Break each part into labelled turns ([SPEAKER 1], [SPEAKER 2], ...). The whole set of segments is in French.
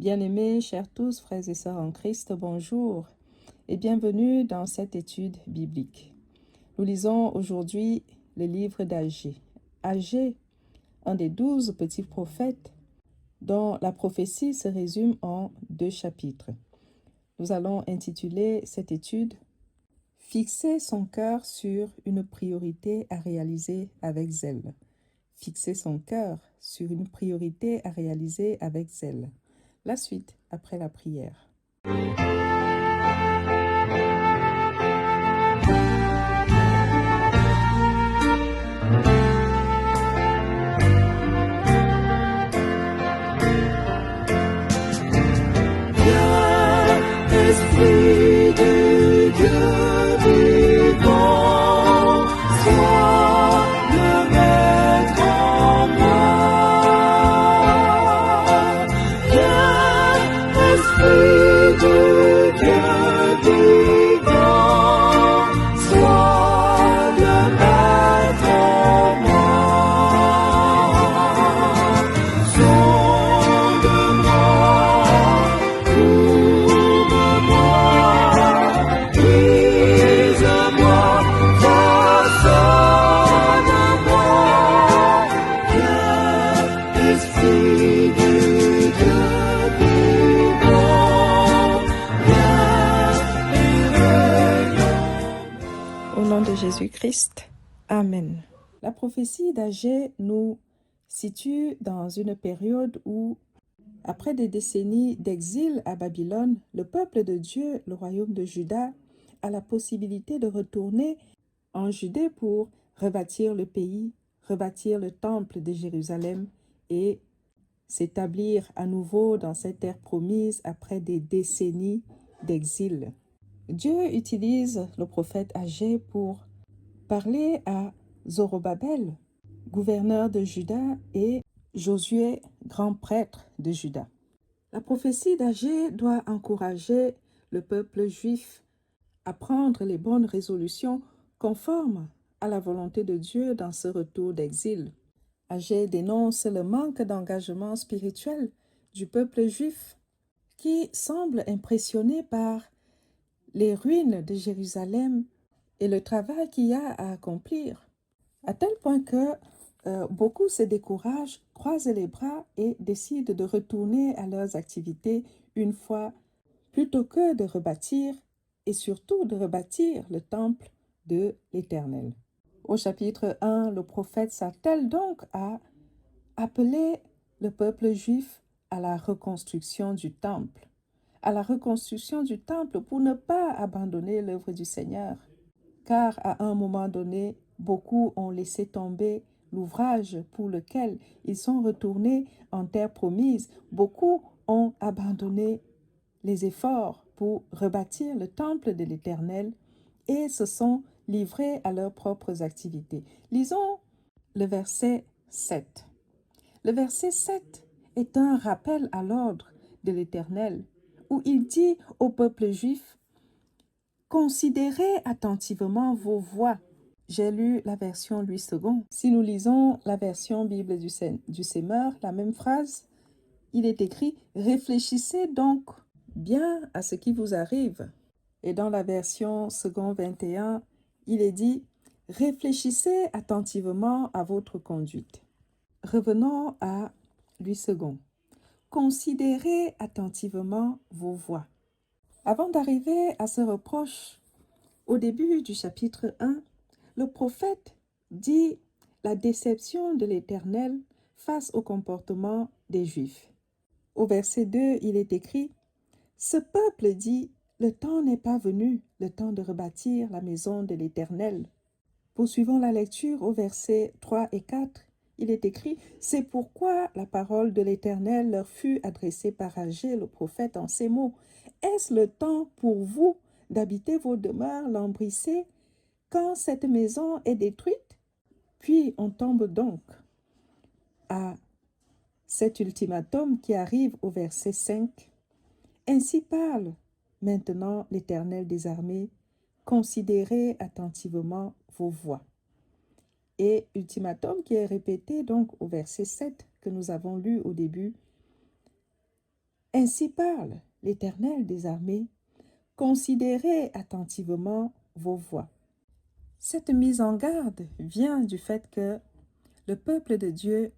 [SPEAKER 1] Bien-aimés, chers tous, frères et sœurs en Christ, bonjour et bienvenue dans cette étude biblique. Nous lisons aujourd'hui le livre d'Agée. Agée, un des 12 petits prophètes dont la prophétie se résume en 2 chapitres. Nous allons intituler cette étude « Fixer son cœur sur une priorité à réaliser avec zèle ». Fixer son cœur sur une priorité à réaliser avec zèle. La suite après la prière.
[SPEAKER 2] Esprit de Dieu vivant, sois le maître en moi. Viens, Esprit de Dieu vivant, sois le maître en moi. Sonde-moi.
[SPEAKER 1] Jésus-Christ. Amen. La prophétie d'Agée nous situe dans une période où, après des décennies d'exil à Babylone, le peuple de Dieu, le royaume de Juda, a la possibilité de retourner en Judée pour rebâtir le pays, rebâtir le temple de Jérusalem et s'établir à nouveau dans cette terre promise après des décennies d'exil. Dieu utilise le prophète Agée pour parler à Zorobabel, gouverneur de Juda, et Josué, grand prêtre de Juda. La prophétie d'Agée doit encourager le peuple juif à prendre les bonnes résolutions conformes à la volonté de Dieu dans ce retour d'exil. Agée dénonce le manque d'engagement spirituel du peuple juif qui semble impressionné par les ruines de Jérusalem et le travail qu'il y a à accomplir, à tel point que beaucoup se découragent, croisent les bras et décident de retourner à leurs activités une fois, plutôt que de rebâtir et surtout de rebâtir le temple de l'Éternel. Au chapitre 1, le prophète s'attelle donc à appeler le peuple juif à la reconstruction du temple. À la reconstruction du temple pour ne pas abandonner l'œuvre du Seigneur. Car à un moment donné, beaucoup ont laissé tomber l'ouvrage pour lequel ils sont retournés en terre promise. Beaucoup ont abandonné les efforts pour rebâtir le temple de l'Éternel et se sont livrés à leurs propres activités. Lisons le verset 7. Le verset 7 est un rappel à l'ordre de l'Éternel, où il dit au peuple juif: « Considérez attentivement vos voies. » J'ai lu la version Louis II. Si nous lisons la version Bible du Semeur, la même phrase, il est écrit « Réfléchissez donc bien à ce qui vous arrive. » Et dans la version second 21, il est dit « Réfléchissez attentivement à votre conduite. » Revenons à Louis II. Considérez attentivement vos voies. Avant d'arriver à ce reproche, au début du chapitre 1, le prophète dit la déception de l'Éternel face au comportement des Juifs. Au verset 2, il est écrit « Ce peuple dit, le temps n'est pas venu, le temps de rebâtir la maison de l'Éternel. » Poursuivons la lecture au verset 3 et 4. Il est écrit « C'est pourquoi la parole de l'Éternel leur fut adressée par Agée le prophète en ces mots. Est-ce le temps pour vous d'habiter vos demeures lambrissées quand cette maison est détruite? » Puis on tombe donc à cet ultimatum qui arrive au verset 5. « Ainsi parle maintenant l'Éternel des armées, considérez attentivement vos voies. » Et ultimatum qui est répété donc au verset 7 que nous avons lu au début. Ainsi parle l'Éternel des armées. Considérez attentivement vos voies. Cette mise en garde vient du fait que le peuple de Dieu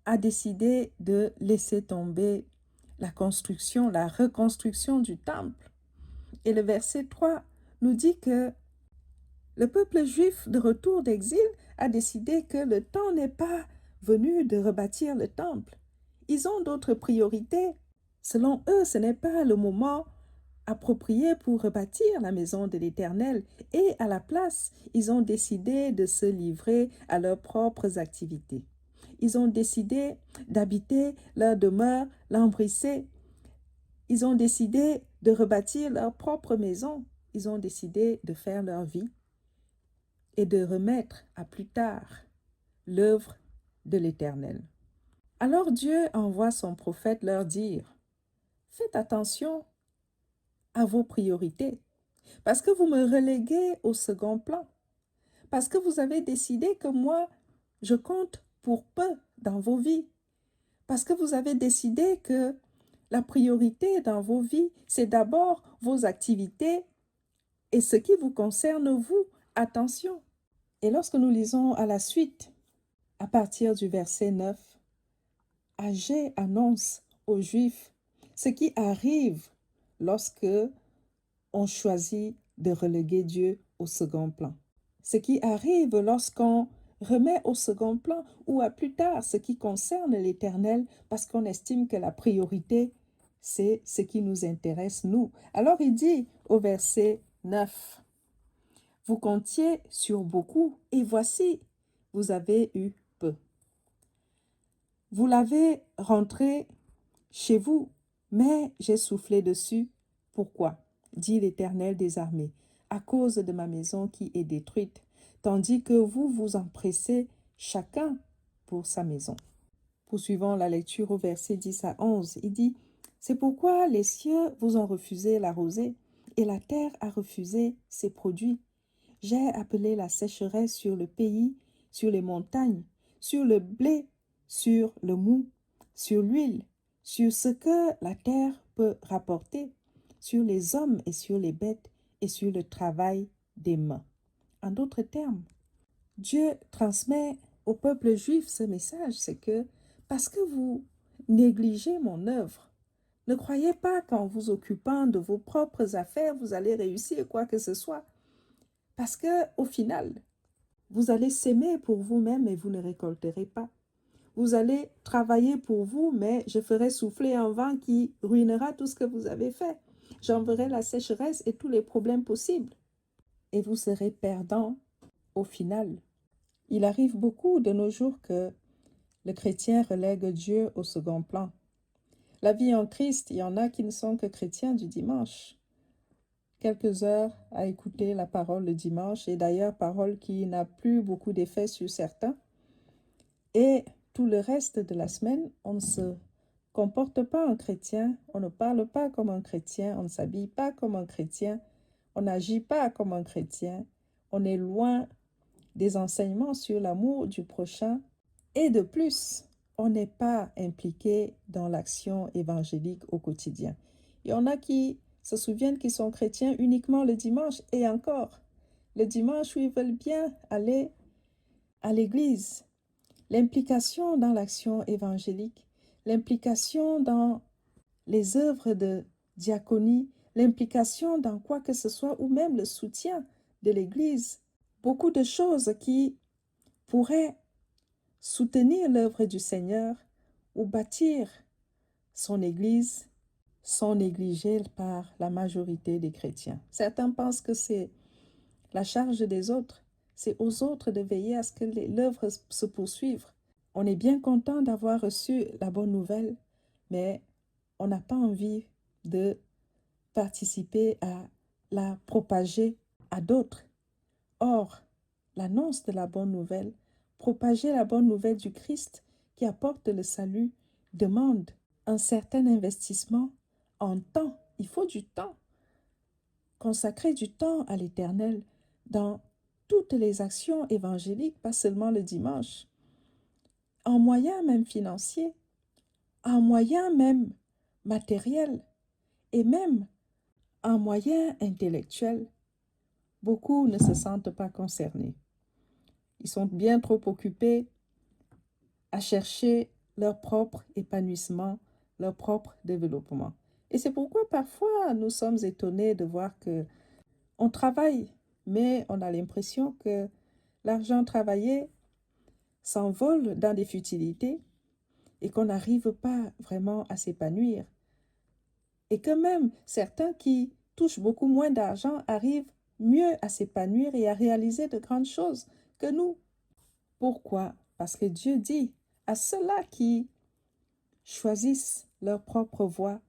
[SPEAKER 1] a décidé de laisser tomber la construction, la reconstruction du temple. Et le verset 3 nous dit que le peuple juif de retour d'exil a décidé que le temps n'est pas venu de rebâtir le temple. Ils ont d'autres priorités. Selon eux, ce n'est pas le moment approprié pour rebâtir la maison de l'Éternel. Et à la place, ils ont décidé de se livrer à leurs propres activités. Ils ont décidé d'habiter leur demeure lambrissée. Ils ont décidé de rebâtir leur propre maison. Ils ont décidé de faire leur vie et de remettre à plus tard l'œuvre de l'Éternel. Alors Dieu envoie son prophète leur dire, « Faites attention à vos priorités, parce que vous me reléguez au second plan, parce que vous avez décidé que moi, je compte pour peu dans vos vies, parce que vous avez décidé que la priorité dans vos vies, c'est d'abord vos activités et ce qui vous concerne, vous, attention. » Et lorsque nous lisons à la suite, à partir du verset 9, Agé annonce aux Juifs ce qui arrive lorsque on choisit de reléguer Dieu au second plan. Ce qui arrive lorsqu'on remet au second plan ou à plus tard ce qui concerne l'Éternel parce qu'on estime que la priorité, c'est ce qui nous intéresse, nous. Alors il dit au verset 9, « Vous comptiez sur beaucoup et voici, vous avez eu peu. Vous l'avez rentré chez vous, mais j'ai soufflé dessus. Pourquoi? Dit l'Éternel des armées, à cause de ma maison qui est détruite, tandis que vous vous empressez chacun pour sa maison. » Poursuivons la lecture au verset 10 à 11. Il dit, « C'est pourquoi les cieux vous ont refusé la rosée, et la terre a refusé ses produits. J'ai appelé la sécheresse sur le pays, sur les montagnes, sur le blé, sur le mou, sur l'huile, sur ce que la terre peut rapporter, sur les hommes et sur les bêtes et sur le travail des mains. » En d'autres termes, Dieu transmet au peuple juif ce message, c'est que parce que vous négligez mon œuvre, ne croyez pas qu'en vous occupant de vos propres affaires, vous allez réussir quoi que ce soit. Parce que au final, vous allez s'aimer pour vous-même et vous ne récolterez pas. Vous allez travailler pour vous, mais je ferai souffler un vent qui ruinera tout ce que vous avez fait. J'enverrai la sécheresse et tous les problèmes possibles. Et vous serez perdant au final. Il arrive beaucoup de nos jours que le chrétien relègue Dieu au second plan. La vie en Christ, il y en a qui ne sont que chrétiens du dimanche. Quelques heures à écouter la parole le dimanche, et d'ailleurs parole qui n'a plus beaucoup d'effet sur certains. Et tout le reste de la semaine, on ne se comporte pas en chrétien, on ne parle pas comme un chrétien, on ne s'habille pas comme un chrétien, on n'agit pas comme un chrétien, on est loin des enseignements sur l'amour du prochain, et de plus, on n'est pas impliqué dans l'action évangélique au quotidien. Il y en a qui se souviennent qu'ils sont chrétiens uniquement le dimanche, et encore, le dimanche où ils veulent bien aller à l'église. L'implication dans l'action évangélique, l'implication dans les œuvres de diaconie, l'implication dans quoi que ce soit, ou même le soutien de l'église. Beaucoup de choses qui pourraient soutenir l'œuvre du Seigneur ou bâtir son église sont négligées par la majorité des chrétiens. Certains pensent que c'est la charge des autres. C'est aux autres de veiller à ce que l'œuvre se poursuive. On est bien content d'avoir reçu la bonne nouvelle, mais on n'a pas envie de participer à la propager à d'autres. Or, l'annonce de la bonne nouvelle, propager la bonne nouvelle du Christ qui apporte le salut, demande un certain investissement en temps. Il faut du temps. Consacrer du temps à l'Éternel dans toutes les actions évangéliques, pas seulement le dimanche, en moyens même financiers, en moyens même matériels et même en moyens intellectuels, beaucoup ne se sentent pas concernés. Ils sont bien trop occupés à chercher leur propre épanouissement, leur propre développement. Et c'est pourquoi parfois nous sommes étonnés de voir que on travaille, mais on a l'impression que l'argent travaillé s'envole dans des futilités et qu'on n'arrive pas vraiment à s'épanouir. Et que même certains qui touchent beaucoup moins d'argent arrivent mieux à s'épanouir et à réaliser de grandes choses que nous. Pourquoi? Parce que Dieu dit à ceux-là qui choisissent leur propre voie,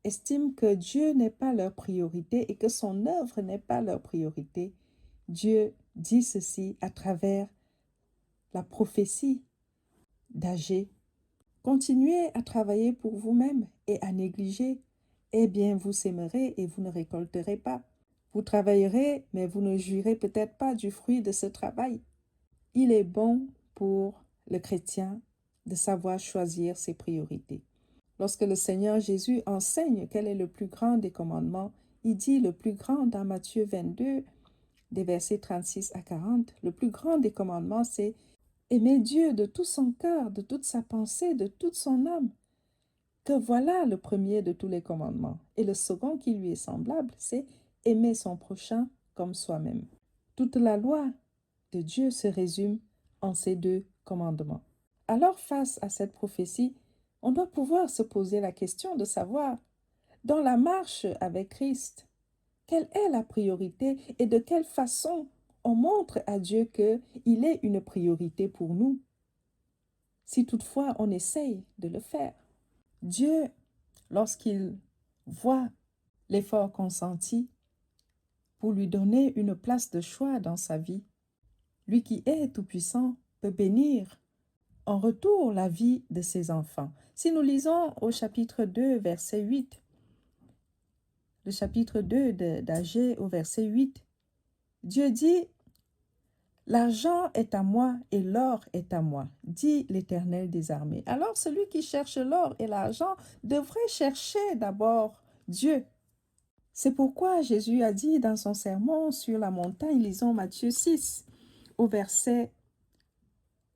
[SPEAKER 1] estiment que Dieu n'est pas leur priorité et que son œuvre n'est pas leur priorité. Dieu dit ceci à travers la prophétie d'Agé. Continuez à travailler pour vous-même et à négliger. Eh bien, vous sèmerez et vous ne récolterez pas. Vous travaillerez, mais vous ne jouirez peut-être pas du fruit de ce travail. Il est bon pour le chrétien de savoir choisir ses priorités. Lorsque le Seigneur Jésus enseigne quel est le plus grand des commandements, il dit le plus grand dans Matthieu 22, des versets 36 à 40, le plus grand des commandements, c'est aimer Dieu de tout son cœur, de toute sa pensée, de toute son âme. Que voilà le premier de tous les commandements. Et le second qui lui est semblable, c'est aimer son prochain comme soi-même. Toute la loi de Dieu se résume en ces deux commandements. Alors, face à cette prophétie, on doit pouvoir se poser la question de savoir, dans la marche avec Christ, quelle est la priorité et de quelle façon on montre à Dieu qu'il est une priorité pour nous, si toutefois on essaye de le faire. Dieu, lorsqu'il voit l'effort consenti pour lui donner une place de choix dans sa vie, lui qui est tout-puissant peut bénir en retour la vie de ses enfants. Si nous lisons au chapitre 2, verset 8, le chapitre 2 d'Agé au verset 8, Dieu dit, « L'argent est à moi et l'or est à moi, dit l'Éternel des armées. » Alors celui qui cherche l'or et l'argent devrait chercher d'abord Dieu. C'est pourquoi Jésus a dit dans son sermon sur la montagne, lisons Matthieu 6, au verset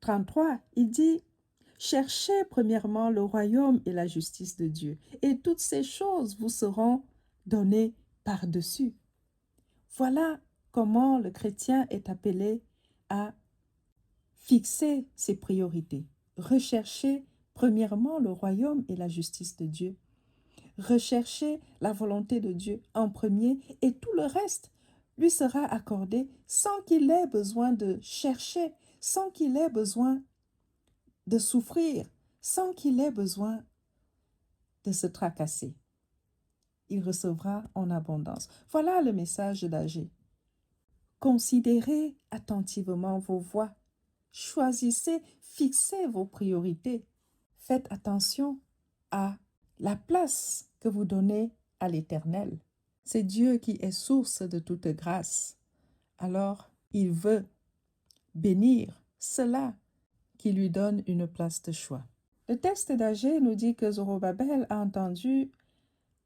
[SPEAKER 1] 33, il dit, « Cherchez premièrement le royaume et la justice de Dieu, et toutes ces choses vous seront données par-dessus. » Voilà comment le chrétien est appelé à fixer ses priorités. Rechercher premièrement le royaume et la justice de Dieu. Rechercher la volonté de Dieu en premier et tout le reste lui sera accordé sans qu'il ait besoin de chercher, sans qu'il ait besoin de souffrir, sans qu'il ait besoin de se tracasser. Il recevra en abondance. Voilà le message d'Agé. Considérez attentivement vos voies. Choisissez, fixez vos priorités. Faites attention à la place que vous donnez à l'Éternel. C'est Dieu qui est source de toute grâce. Alors, il veut bénir ceux-là qui lui donnent une place de choix. Le texte d'Agé nous dit que Zorobabel a entendu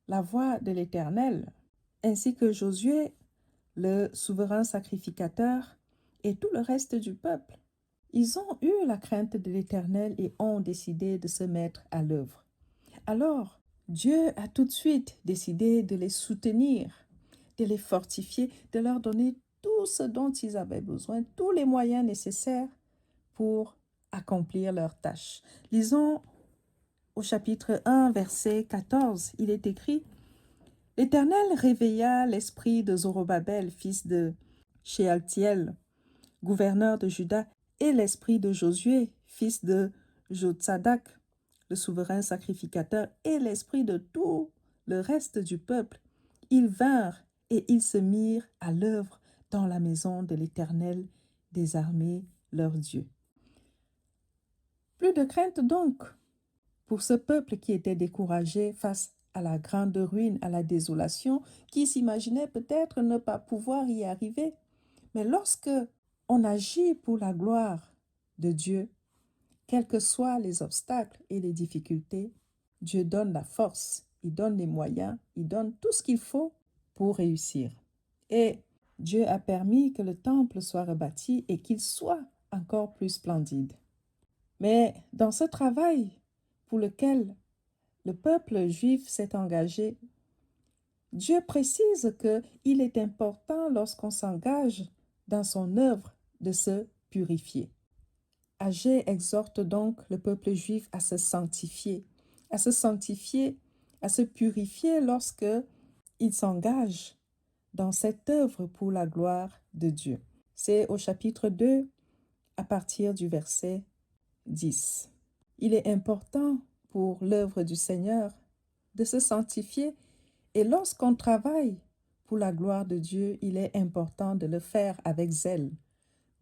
[SPEAKER 1] la voix de l'Éternel, ainsi que Josué, le souverain sacrificateur, et tout le reste du peuple. Ils ont eu la crainte de l'Éternel et ont décidé de se mettre à l'œuvre. Alors, Dieu a tout de suite décidé de les soutenir, de les fortifier, de leur donner tout ce dont ils avaient besoin, tous les moyens nécessaires pour accomplir leurs tâches. Lisons au chapitre 1, verset 14, il est écrit, « L'Éternel réveilla l'esprit de Zorobabel, fils de Shealtiel, gouverneur de Juda, et l'esprit de Josué, fils de Jotsadak, le souverain sacrificateur, et l'esprit de tout le reste du peuple. Ils vinrent et ils se mirent à l'œuvre dans la maison de l'Éternel des armées, leur Dieu. » Plus de crainte donc pour ce peuple qui était découragé face à la grande ruine, à la désolation, qui s'imaginait peut-être ne pas pouvoir y arriver. Mais lorsque on agit pour la gloire de Dieu, quels que soient les obstacles et les difficultés, Dieu donne la force il donne les moyens, il donne tout ce qu'il faut pour réussir. Et Dieu a permis que le temple soit rebâti et qu'il soit encore plus splendide. Mais dans ce travail pour lequel le peuple juif s'est engagé, Dieu précise qu'il est important lorsqu'on s'engage dans son œuvre de se purifier. Agé exhorte donc le peuple juif à se sanctifier, à se purifier lorsque il s'engage dans cette œuvre pour la gloire de Dieu. C'est au chapitre 2, à partir du verset 10. Il est important pour l'œuvre du Seigneur de se sanctifier et lorsqu'on travaille pour la gloire de Dieu, il est important de le faire avec zèle,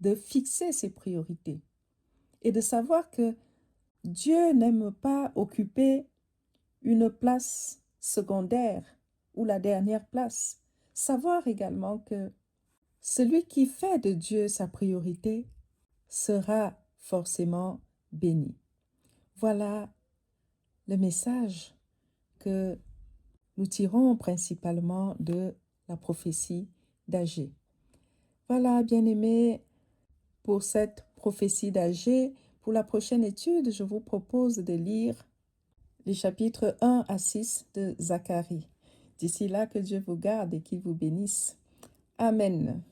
[SPEAKER 1] de fixer ses priorités et de savoir que Dieu n'aime pas occuper une place secondaire ou la dernière place. Savoir également que celui qui fait de Dieu sa priorité sera forcément béni. Voilà le message que nous tirons principalement de la prophétie d'Agé. Voilà, bien-aimés, pour cette prophétie d'Agé. Pour la prochaine étude, je vous propose de lire les chapitres 1 à 6 de Zacharie. D'ici là, que Dieu vous garde et qu'il vous bénisse. Amen.